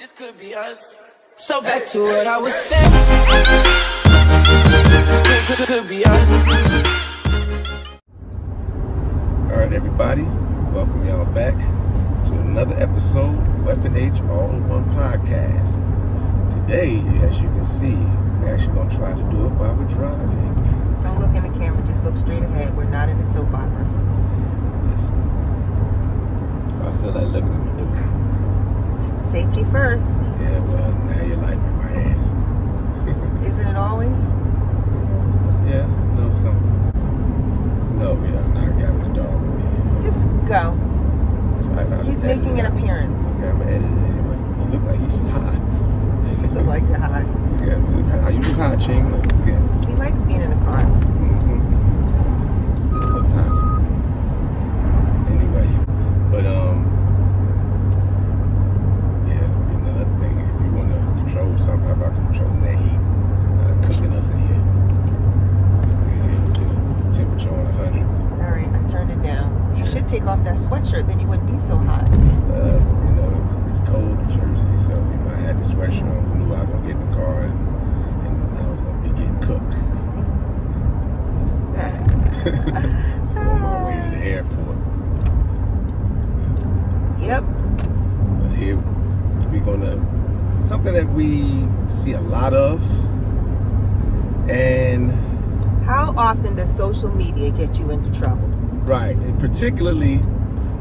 This could be us. So back to what I was saying. Could be us. All right, everybody. Welcome y'all back to another episode of Weapon H All-in-One Podcast. Today, as you can see, we're actually going to try to do it while we're driving. Don't look in the camera, just look straight ahead. We're not in a soap opera. Listen, if I feel like looking, I'm going to do it. Safety first. Yeah, well, now your life in my hands. Isn't it always? Yeah, a little something. No, yeah, I'm not having a dog over here. Just go. Like, He's making an appearance. Okay, I'm going to edit it anyway. It look like he's high. You look like you're high. Yeah, you look high. You look high, Ching. Look, yeah. He likes being in the car. Still look high. Anyway, but yeah, another thing, if you want to control something, how about controlling that heat? It's not cooking us in here. The temperature on 100. All right, I turned it down. You should take off that sweatshirt, then you wouldn't be so hot. It's cold in Jersey, so I had the sweatshirt on. I knew I was gonna get in the car and I was gonna be getting cooked. On my way to the airport. Yep. But here we're gonna something that we see a lot of. And How often does social media get you into trouble? right, and particularly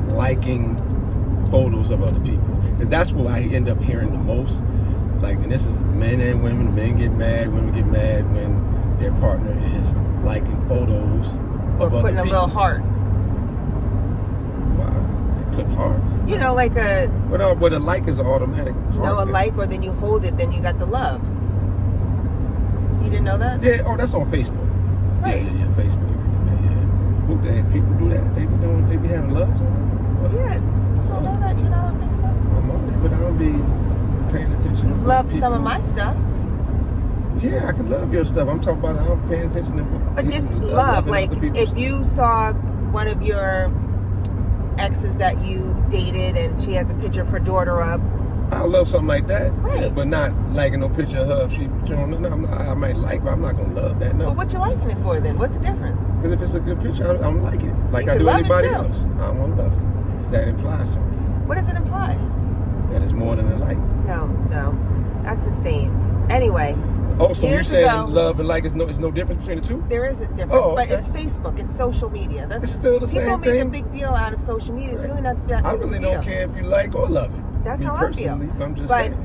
liking photos of other people, because that's what I end up hearing the most. Like, and this is men and women. Men get mad, women get mad when their partner is liking photos Or of other putting a people. little heart. Wow, they're putting hearts. You know, like a, But a like is an automatic heart. you know, a like, or then you hold it, then you got the love. You didn't know that? Yeah. Oh, that's on Facebook. Right. Yeah. Facebook. You can do that. Yeah. People do that. They be having loves on there. What? Yeah. You don't know that? You're not on Facebook? I'm on it, but I don't be paying attention. You've to loved people. some of my stuff. Yeah, I can love your stuff. I'm talking about I'm paying attention to. But just people love. loving Like, other people's if stuff. you saw one of your exes that you dated and she has a picture of her daughter up, I love something like that. Right. Yeah, but not liking no picture of her. If she don't know, I might like, but I'm not gonna love that. No. but what you liking it for then? What's the difference? Because if it's a good picture, I'm liking it. Like You I can do love it anybody too. else. I want to love it. Does that imply something? What does it imply? That is more than a like. No. That's insane. Anyway, Oh, so you're Years saying ago- love and like is no difference between the two? there is a difference, Oh, but okay. it's Facebook, it's social media. That's It's still the people same make a thing. big deal out of social media. It's Right. really not that I big really a deal. don't care if you like or love it. That's Me how I feel. personally, I'm just But- saying.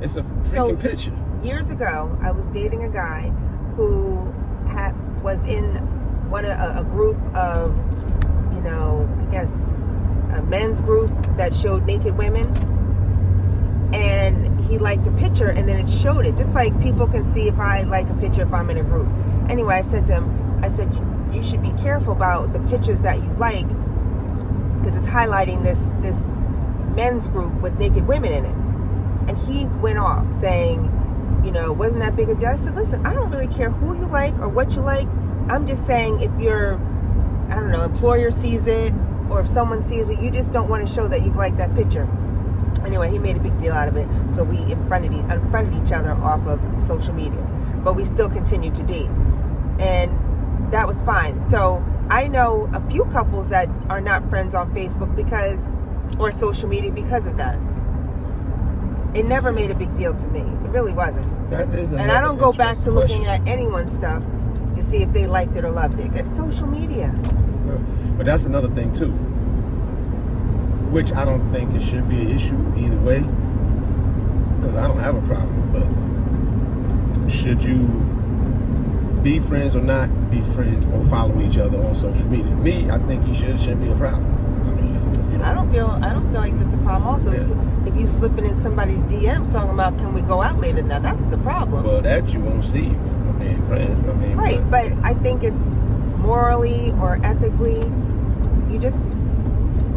It's a freaking So- picture. Years ago, I was dating a guy who was in a group of, I guess, a men's group that showed naked women. And he liked a picture, and then it showed it. Just like people can see if I like a picture if I'm in a group. Anyway, I said to him, you should be careful about the pictures that you like, because it's highlighting this men's group with naked women in it. And he went off saying, wasn't that big a deal? I said, listen, I don't really care who you like or what you like. I'm just saying, if your, employer sees it, or if someone sees it, you just don't want to show that you like that picture. Anyway, he made a big deal out of it. So we unfriended each other off of social media. But we still continued to date. And that was fine. So I know a few couples that are not friends on Facebook or social media because of that. It never made a big deal to me. It really wasn't. That is And I don't go back to looking question. at anyone's stuff to see if they liked it or loved it. It's social media. But that's another thing too, which I don't think it should be an issue either way, because I don't have a problem. But should you be friends or not be friends or follow each other on social media? Me, I think you shouldn't be a problem. I mean, I don't feel like that's a problem. Also, Yeah. if you slipping in somebody's DMs talking about, can we go out later? Now that's the problem. Well, that you won't see from being friends. Right, but I think it's morally or ethically,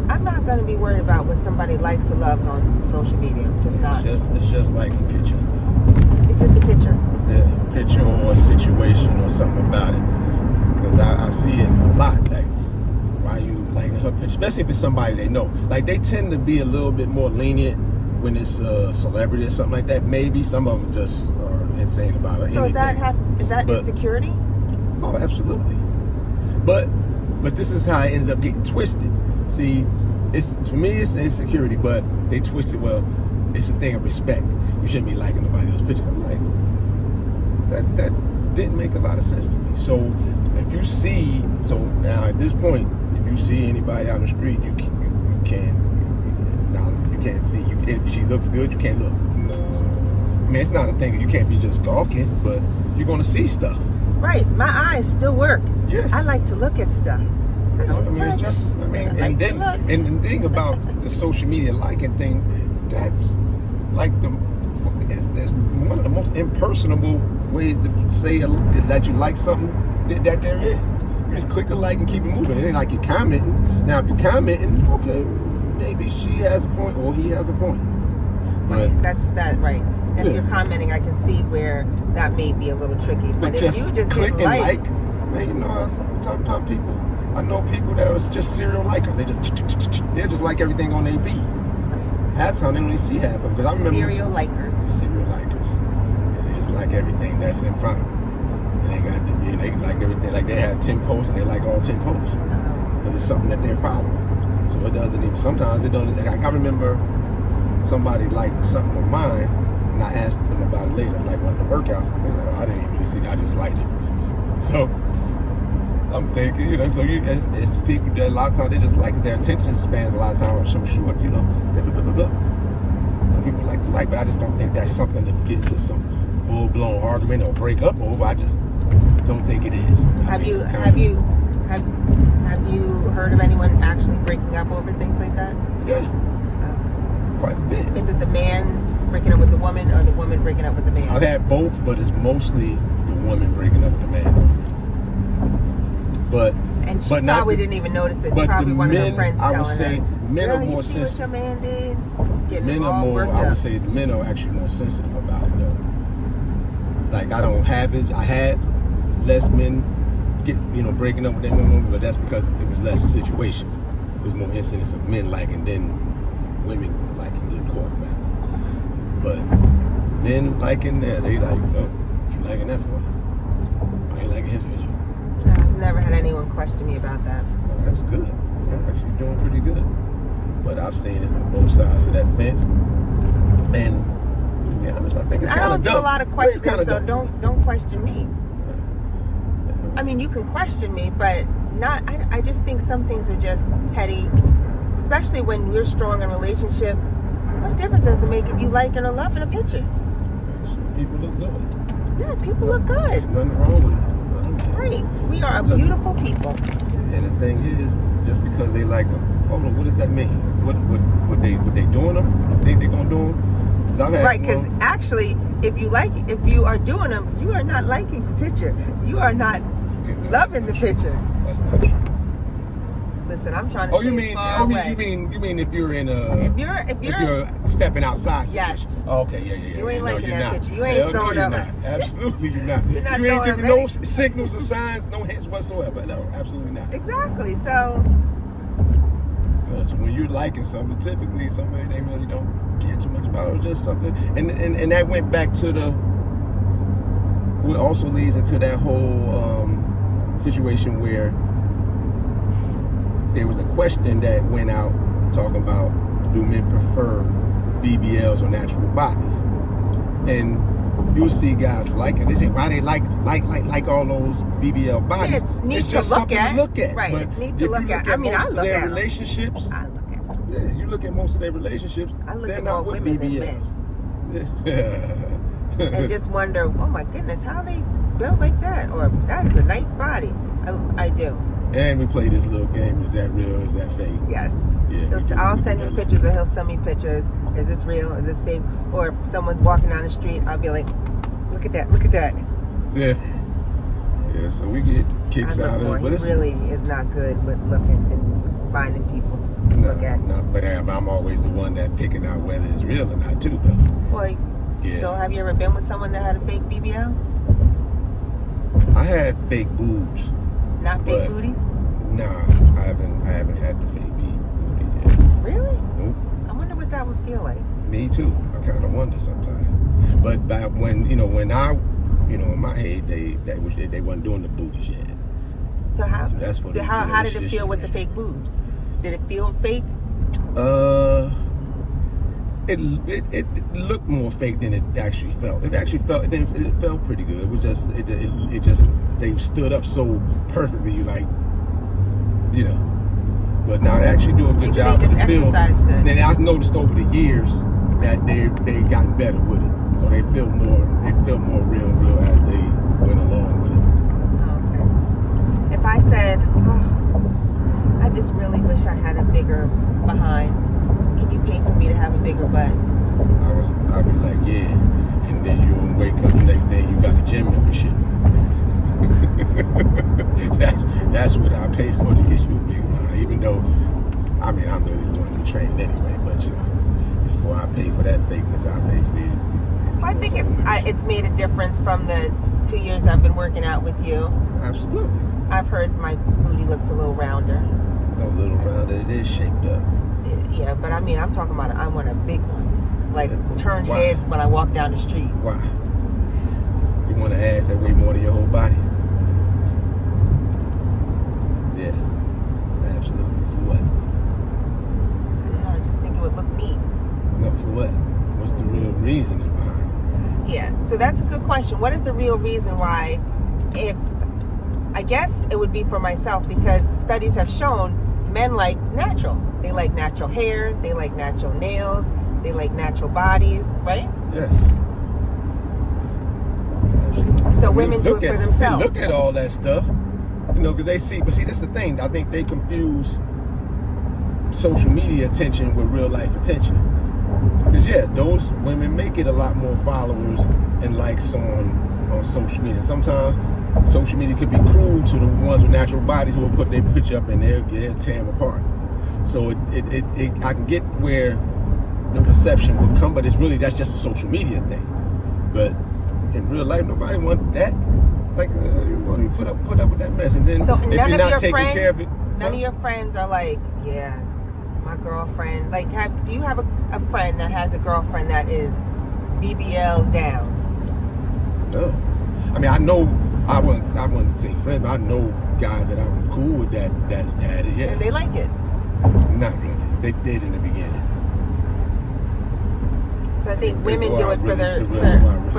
I'm not going to be worried about what somebody likes or loves on social media. Just not. It's just liking pictures. It's just a picture. The picture or a situation or something about it. Because I see it a lot. Like, why you liking her picture? Especially if it's somebody they know. Like, they tend to be a little bit more lenient when it's a celebrity or something like that, maybe some of them just are insane about it. So is that insecurity? Oh, absolutely. But this is how it ended up getting twisted. See, for me it's insecurity, but they twisted. Well, it's a thing of respect. You shouldn't be liking nobody else's pictures. I'm like, that didn't make a lot of sense to me. So if you see, now at this point, if you see anybody on the street, you can't see. If she looks good, you can't look. So, I mean, it's not a thing. You can't be just gawking, but you're gonna see stuff. Right. My eyes still work. Yes. I like to look at stuff. I don't touch. And the thing about the social media liking thing, that's like it's one of the most impersonable ways to say that you like something that there is. You just click the like and keep it moving. It ain't like you're commenting. Now, if you're commenting, okay, maybe she has a point or he has a point. But that's right. If you're commenting, I can see where that may be a little tricky. But if you just click hit and like, man, you know, sometimes people, I know people that are just serial likers. They just like everything on their feed. Half time they don't even see half of it. Because I remember serial likers. Yeah, they just like everything that's in front of them. And they like everything. Like they have 10 posts and they like all 10 posts because it's something that they're following. So it doesn't even. Sometimes it don't. Like I remember somebody liked something of mine. And I asked them about it later, like one of the workouts. They was like, oh, I didn't even really see it. I just liked it. So I'm thinking, you know, so it's people that a lot of times they just like their attention spans a lot of times are so short, you know. Blah, blah, blah, blah. Some people like to like, but I just don't think that's something to get into some full-blown argument or break up over. I just don't think it is. Have you heard of anyone actually breaking up over things like that? Yeah. Quite a bit. Is it the man breaking up with the woman or the woman breaking up with the man? I've had both, but it's mostly the woman breaking up with the man. And she probably didn't even notice it. It's probably one of her friends telling her, men girl, are more you see what your man did? Getting men all are more, worked I up. would say men are actually more sensitive about it though. Like I don't have it. I had less men breaking up with their women, but that's because it was less situations. It was more incidents of men liking than women liking getting caught about it. But men liking that, they like, oh, what you liking that for? Why you liking his picture? I've never had anyone question me about that. Well, that's good. You're actually doing pretty good. But I've seen it on both sides of that fence. And to be honest, I think it's kind of dumb. I don't do a lot of questions, so don't question me. I mean, you can question me, but not. I just think some things are just petty, especially when we're strong in a relationship. What difference does it make if you liking or loving a picture? People look good. Yeah, people look good. There's nothing wrong with it. Right. We are a beautiful people. And the thing is, just because they like them, hold on, what does that mean? What they doing them? You think they're gonna do them? Right, because actually, if you are doing them, you are not liking the picture. You are not loving the picture. That's not true. Listen, I'm trying to stay far away. You mean if you're in a if you're stepping outside? Yes. Oh, okay, yeah. You ain't liking that picture. You Hell ain't throwing up. Absolutely, you're not. You're not you ain't giving throwing no signals or signs, no hints whatsoever. No, absolutely not. Exactly. So when you're liking something, typically somebody they really don't care too much about it. Or just something, and that went back to what also leads into that whole situation where there was a question that went out talking about, do men prefer BBLs or natural bodies? And you'll see guys like it. They say, why they like all those BBL bodies? It's neat it's just to something to look at. Right, but it's neat to look at. I mean, I look at relationships. I look at them. Yeah, you look at most of their relationships. I look they're at not more with women BBLs. than men. And just wonder, oh my goodness, how they built like that? Or that is a nice body. I do. And we play this little game. Is that real? Is that fake? Yes. Yeah, I'll send him pictures or he'll send me pictures. Is this real? Is this fake? Or if someone's walking down the street, I'll be like, look at that. Look at that. Yeah. Yeah, so we get kicks out of it. But he really is not good with looking and finding people to look at. But I'm always the one that picking out whether it's real or not, too, though. Boy, yeah. So have you ever been with someone that had a fake BBL? I had fake boobs. Not fake booties? Nah, I haven't had the fake booty yet. Really? Nope. I wonder what that would feel like. Me too. I kind of wonder sometimes. But back when, when I, in my head, they wasn't doing the booties yet. So how How did it feel with the fake boobs? Did it feel fake? It looked more fake than it actually felt. It felt pretty good. It was just they stood up so perfectly. You like, But now they actually do a good job. They just exercise good. Then I noticed over the years that they gotten better with it. So they feel more real as they went along with it. Okay. If I said, I just really wish I had a bigger behind, can you pay for me to have a bigger butt? I'd be like, yeah. And then you'll wake up the next day, you got a gym membership. that's what I paid for to get you a big behind. Even though, I'm really the one who trained anyway, but before I pay for that fakeness, I pay for you. Well, I think it's made a difference from the 2 years I've been working out with you. Absolutely. I've heard my booty looks a little rounder. No, little rounder, it is shaped up. Yeah, but I'm talking about I want a big one. Like turn heads when I walk down the street. Why? You want an ass that weigh more than your whole body? Yeah, absolutely. For what? I don't know, I just think it would look neat. No, for what? What's the real reasoning behind it? Yeah, so that's a good question. What is the real reason why? I guess it would be for myself, because studies have shown men like natural. They like natural hair, they like natural nails, they like natural bodies, right? Yes. Absolutely. So women do it for themselves. They look at all that stuff, because they see, but see, that's the thing. I think they confuse social media attention with real life attention. Because those women may get a lot more followers and likes on social media. Sometimes social media could be cruel to the ones with natural bodies who will put their picture up and they'll tear them apart. So I can get where the reception would come, but that's just a social media thing. But in real life, nobody wants that. Like, you want to put up with that mess, and then so if you're not taking care of it, none of your friends are like, yeah, my girlfriend. Like, do you have a friend that has a girlfriend that is BBL down? No, I know. I wouldn't say friends, but I know guys that I'm cool with that had it. Yeah, and they like it. Not really. They did in the beginning. So I think women do it for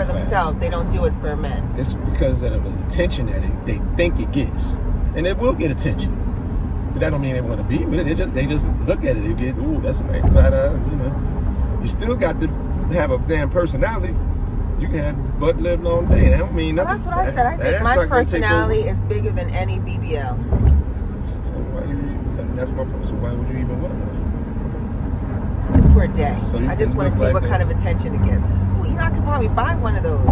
themselves. They don't do it for men. It's because of the attention that they think it gets, and it will get attention. But that don't mean they want to be with it. They just look at it. They get, ooh, that's a nice body. You still got to have a damn personality. You can have butt live all day. That don't mean nothing. Well, that's what I said. I think my personality is bigger than any BBL. So that's my point. So why would you even want one? Just for a day. So I just want to see what kind of attention it gets. Oh, I could probably buy one of those.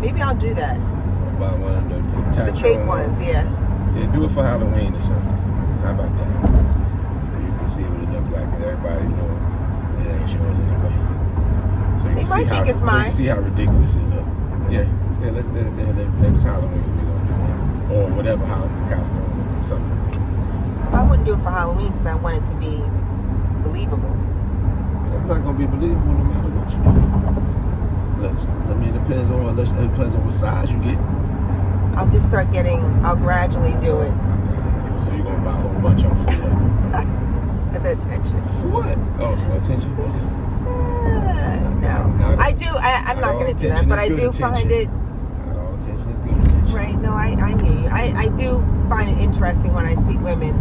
Maybe I'll do that. I'll buy one of the fake ones, yeah. Yeah, do it for Halloween or something. How about that? So you can see what it looks like, and everybody knows it ain't yours anyway. So you they might think it's mine. So you can see how ridiculous it looks. Yeah. Next Halloween we're gonna do that, or whatever Halloween costume, something. I wouldn't do it for Halloween because I want it to be believable. It's not gonna be believable no matter what you do. It depends on what size you get. I'll gradually do it. So you're gonna buy a whole bunch of them for what? For the attention. For what? Oh, for attention? No. I do. I'm not gonna do that, but I do find it. Not all attention is good attention. Right? No, I hear you. I do find it interesting when I see women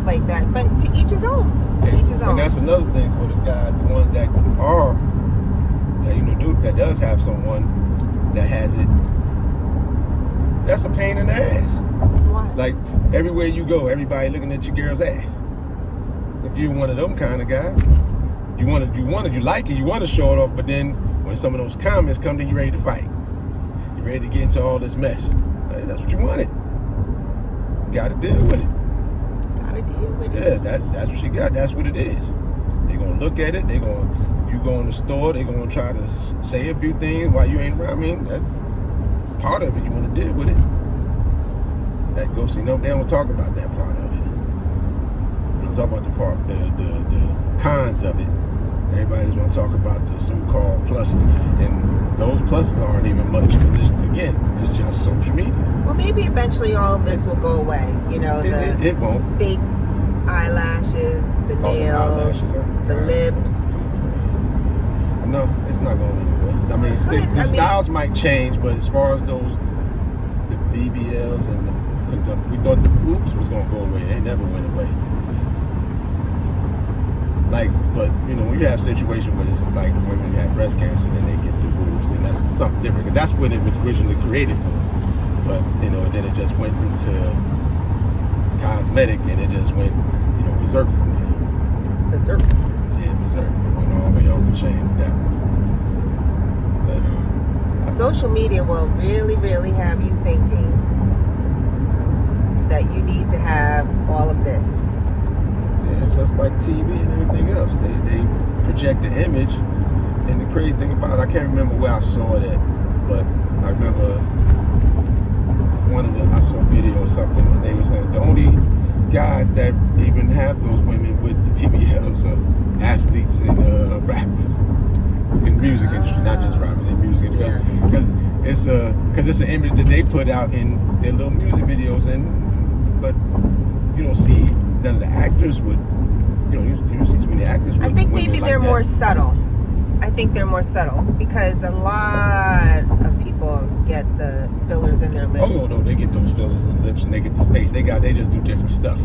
like that, but to each his own. To each his own. And that's another thing for the guys, the ones that that does have someone that has it. That's a pain in the ass. Why? Like everywhere you go, everybody looking at your girl's ass. If you're one of them kind of guys, you like it, you want to show it off, but then when some of those comments come, then you're ready to fight. You're ready to get into all this mess. That's what you wanted. Got to deal with it. Yeah, that's what you got. That's what it is. They're gonna look at it. If you go in the store, they're gonna try to say a few things while you ain't around. That's part of it. You want to deal with it. That goes. They don't talk about that part of it. They don't talk about the cons of it. Everybody just want to talk about the so-called pluses, and those pluses aren't even much because it's just social media. Well, maybe eventually all of this will go away. You know, It won't. Fake eyelashes, the nails, the lips. No, it's not going anywhere. I mean, the styles might change, but as far as the BBLs and because we thought the boobs was going to go away, they never went away. Like, but you know, when you have situations where it's like women have breast cancer, then they get the boobs, and that's something different because that's what it was originally created for. But you know, then it just went into cosmetic, and it just went, you know, berserk from there. Berserk. Yeah, berserk. It went all the way off the chain with that one. But social media will really, really have you thinking that you need to have all of this. Yeah, just like TV and everything else. They project the image, and the crazy thing about it, I can't remember where I saw it at, but I remember I saw a video or something, and they were saying the only guys that even have those women with the BBLs are athletes and rappers in music industry, not just rappers in music industry, because it's an image that they put out in their little music videos, but you don't see none of the actors would, you know, you don't see too many actors with I think women maybe like they're that. more subtle. I think they're more subtle because a lot of people get the fillers in their lips. Oh no, they get those fillers in lips and they get the face. They just do different stuff.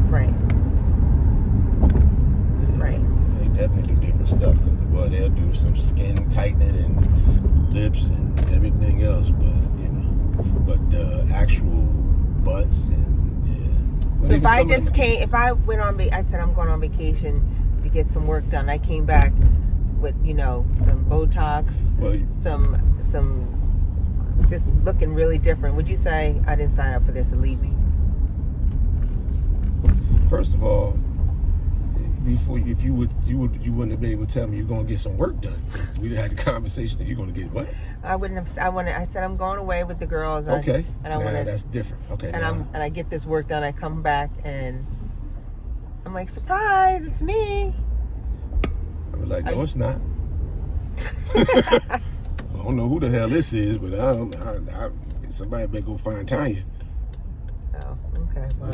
Right. Right. They definitely do different stuff because they'll do some skin tightening and lips and everything else, but the actual butts and So if I went on, I said I'm going on vacation to get some work done. I came back with, you know, some Botox, some just looking really different. Would you say I didn't sign up for this and leave me? First of all, if you wouldn't have been able to tell me you're going to get some work done. We had the conversation that you're going to get what? I said I'm going away with the girls. Okay. And that's different. Okay. And I get this work done. I come back and I'm like, surprise! It's me. I was like, no, it's not. I don't know who the hell this is, but somebody better go find Tonya. Oh, okay. Well,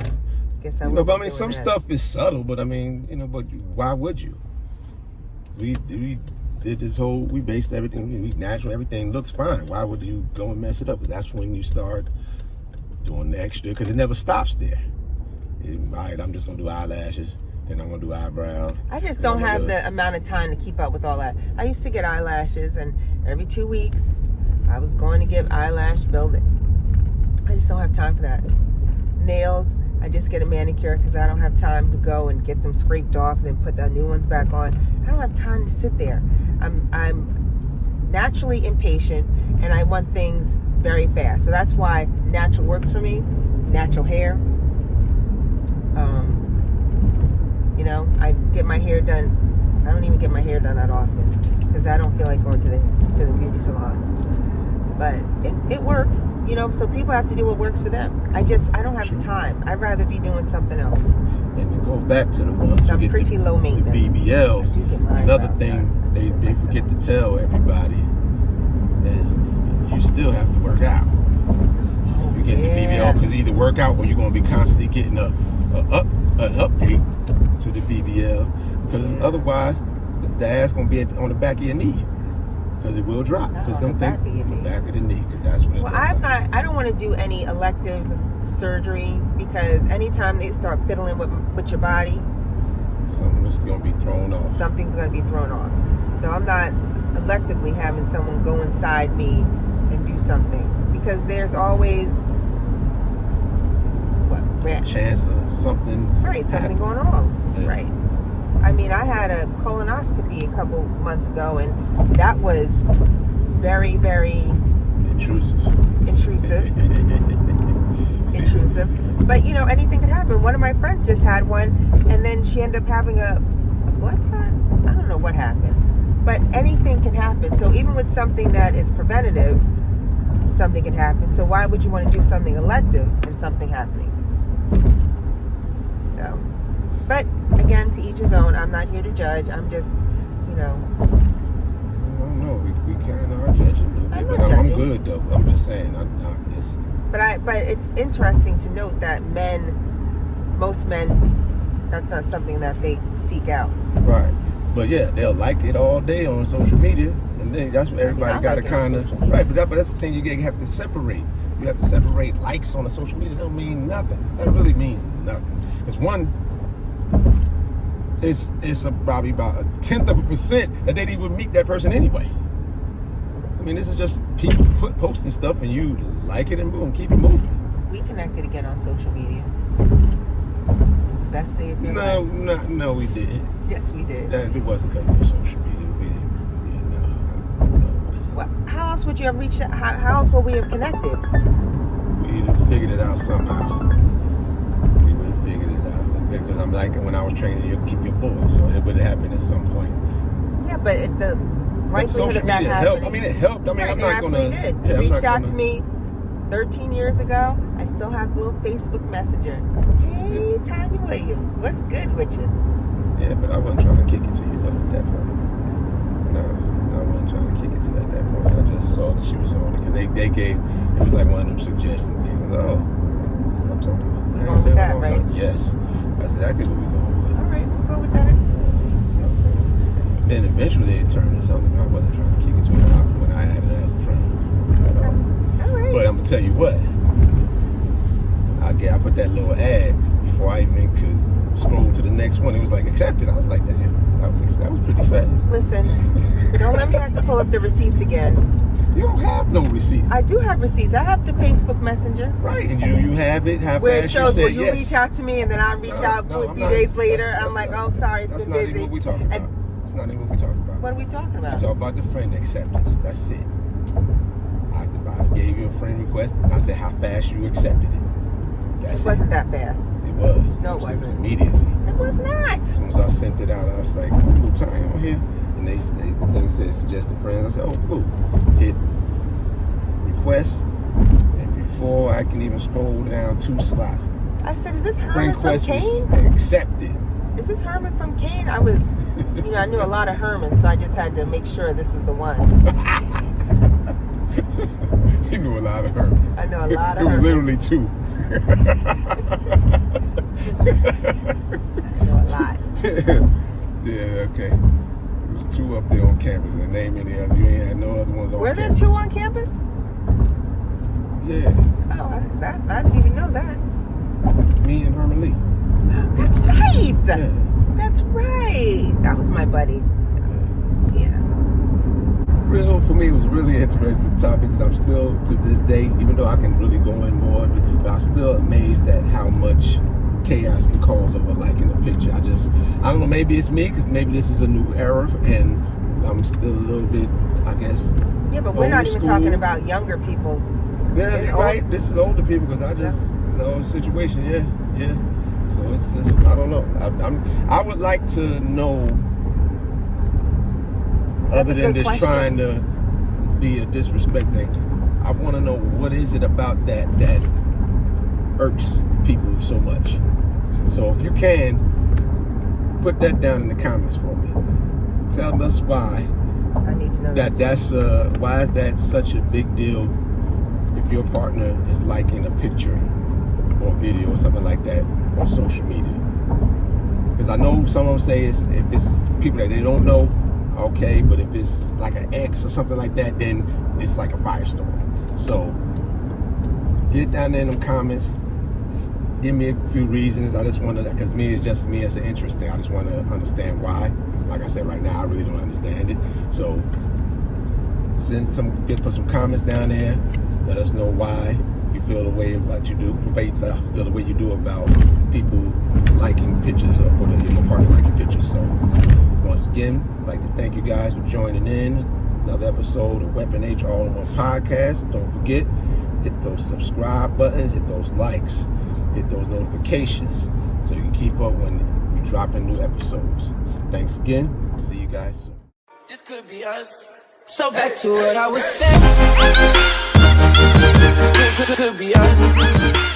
guess I will. will. But I mean, some stuff is subtle, but I mean, you know, but why would you? We did this whole. We based everything. We natural. Everything looks fine. Why would you go and mess it up? Because that's when you start doing the extra. Because it never stops there. All right, I'm just gonna do eyelashes. Then I'm gonna do eyebrows. I just don't have the amount of time to keep up with all that. I used to get eyelashes, and every 2 weeks, I was going to get eyelash filled. I just don't have time for that. Nails, I just get a manicure because I don't have time to go and get them scraped off and then put the new ones back on. I don't have time to sit there. I'm naturally impatient, and I want things very fast. So that's why natural works for me. Natural hair. You know, I get my hair done. I don't even get my hair done that often because I don't feel like going to the beauty salon. But it works, you know. So people have to do what works for them. I don't have the time. I'd rather be doing something else. And to go back to the ones I'm pretty low maintenance. The BBLs. Another thing they forget to tell everybody is you still have to work out. If you get the BBL, because either work out or you're going to be constantly getting an update to the BBL, because otherwise the ass going to be on the back of your knee, because it will drop. Because don't think the back of the knee, because that's what it. Well, I don't want to do any elective surgery because anytime they start fiddling with your body, something's going to be thrown off. Something's going to be thrown off. So I'm not electively having someone go inside me and do something, because there's always chances of something something going wrong. Yeah. Right. I mean, I had a colonoscopy a couple months ago, and that was very, very intrusive. But you know, anything could happen. One of my friends just had one, and then she ended up having a blood clot. I don't know what happened, but anything can happen. So even with something that is preventative, something can happen. So why would you want to do something elective and something happening? So, but again, to each his own. I'm not here to judge. I'm just you know. I don't know. We kind of are judging a little bit. I'm But not I'm judging. good, though. I'm just saying. I'm listen. But it's interesting to note that most men, that's not something that they seek out. Right. But yeah, they'll like it all day on social media. And then that's what everybody got to kind of... Right, but that's the thing you have to separate. You have to separate likes on the social media. That don't mean nothing. That really means nothing. Because one... It's probably about 0.1% that they'd even meet that person anyway. I mean, this is just people posting stuff and you like it and boom, keep it moving. We connected again on social media. The best day of your life. No, we didn't. Yes, we did. It wasn't because of social media. We didn't. Yeah, no, it wasn't. Well, how else would you have reached? How else would we have connected? We'd have figured it out somehow. We would have figured it out because I'm like when I was training you, keep your boy, so it would have happened at some point. Yeah, but the likelihood of that happening. Helped. I mean, it helped. I mean, right, I'm not gonna. It absolutely did. Yeah, You reached out to me 13 years ago. I still have a little Facebook Messenger. Hey, Tonya Williams, what's good with you? Yeah, but I wasn't trying to kick it to you though at that point. No, I wasn't trying to kick it to you at that point. I just saw that she was on it because they gave, it was like one of them suggesting things. I was like, oh, okay, stop talking. We're going with that, right? Yes, that's exactly what we're going with. All right, we'll go with that. Then eventually it turned into something I wasn't trying to kick it to her when I had it as a friend. All right. But I'm gonna tell you what, I put that little ad before I even could scroll to the next one. It was like accepted. I was like, damn, that was pretty fast. Listen, don't let me have to pull up the receipts again. You don't have no receipts. I do have receipts. I have the Facebook Messenger. Right, and you have it. Where it shows where you yes. reach out to me and then I reach out a few days later. I'm like, oh, sorry, it's been busy. That's not even what we talking about. It's not even what we talking about. What are we talking about? We talk about the friend acceptance. That's it. I gave you a friend request and I said how fast you accepted it. It wasn't that fast. It was. No, it wasn't. It was immediately. It was not. As soon as I sent it out, I was like, cool, Tonya on here. And the thing said suggested friends. I said, oh, cool. Hit request. And before I can even scroll down 2 slots, I said, is this Herman from Kane? Was accepted. Is this Herman from Kane? I was, I knew a lot of Hermans, so I just had to make sure this was the one. You knew a lot of Herman. I know a lot of It was Hermans. literally 2. I know a lot. Yeah, okay. There was 2 up there on campus, and name any other. You ain't had no other ones on Were campus. there 2 on campus? Yeah. Oh, I didn't even know that. Me and Herman Lee. That's right. Yeah. That's right. That was my buddy. Yeah. For me, it was a really interesting topic because I'm still, to this day, even though I can really go in more, but I'm still amazed at how much chaos can cause over liking a picture. I don't know, maybe it's me because maybe this is a new era and I'm still a little bit, I guess. Yeah, but we're not even talking about younger people. Yeah, you're right. This is older people because the whole situation, yeah. So it's just, I don't know. I would like to know, That's other than just question. trying to be a disrespect thing, I want to know what is it about that irks people so much. So if you can, put that down in the comments for me. Tell us why. I need to know That's why is that such a big deal if your partner is liking a picture or video or something like that on social media? Because I know some of them say if it's people that they don't know, okay, but if it's like an ex or something like that, then it's like a firestorm. So get down there in them comments, give me a few reasons. I just want to, because it's just me as an interest thing. I just want to understand why. Because like I said, right now I really don't understand it. So put some comments down there. Let us know why you feel the way about you do, feel the way you do about people liking pictures or for your partner liking pictures. So once again, I'd like to thank you guys for joining in another episode of Weapon H All in One Podcast. Don't forget, hit those subscribe buttons, hit those likes, hit those notifications so you can keep up when we drop in new episodes. Thanks again. See you guys soon. This could be us. So back to what I was saying. Could be us.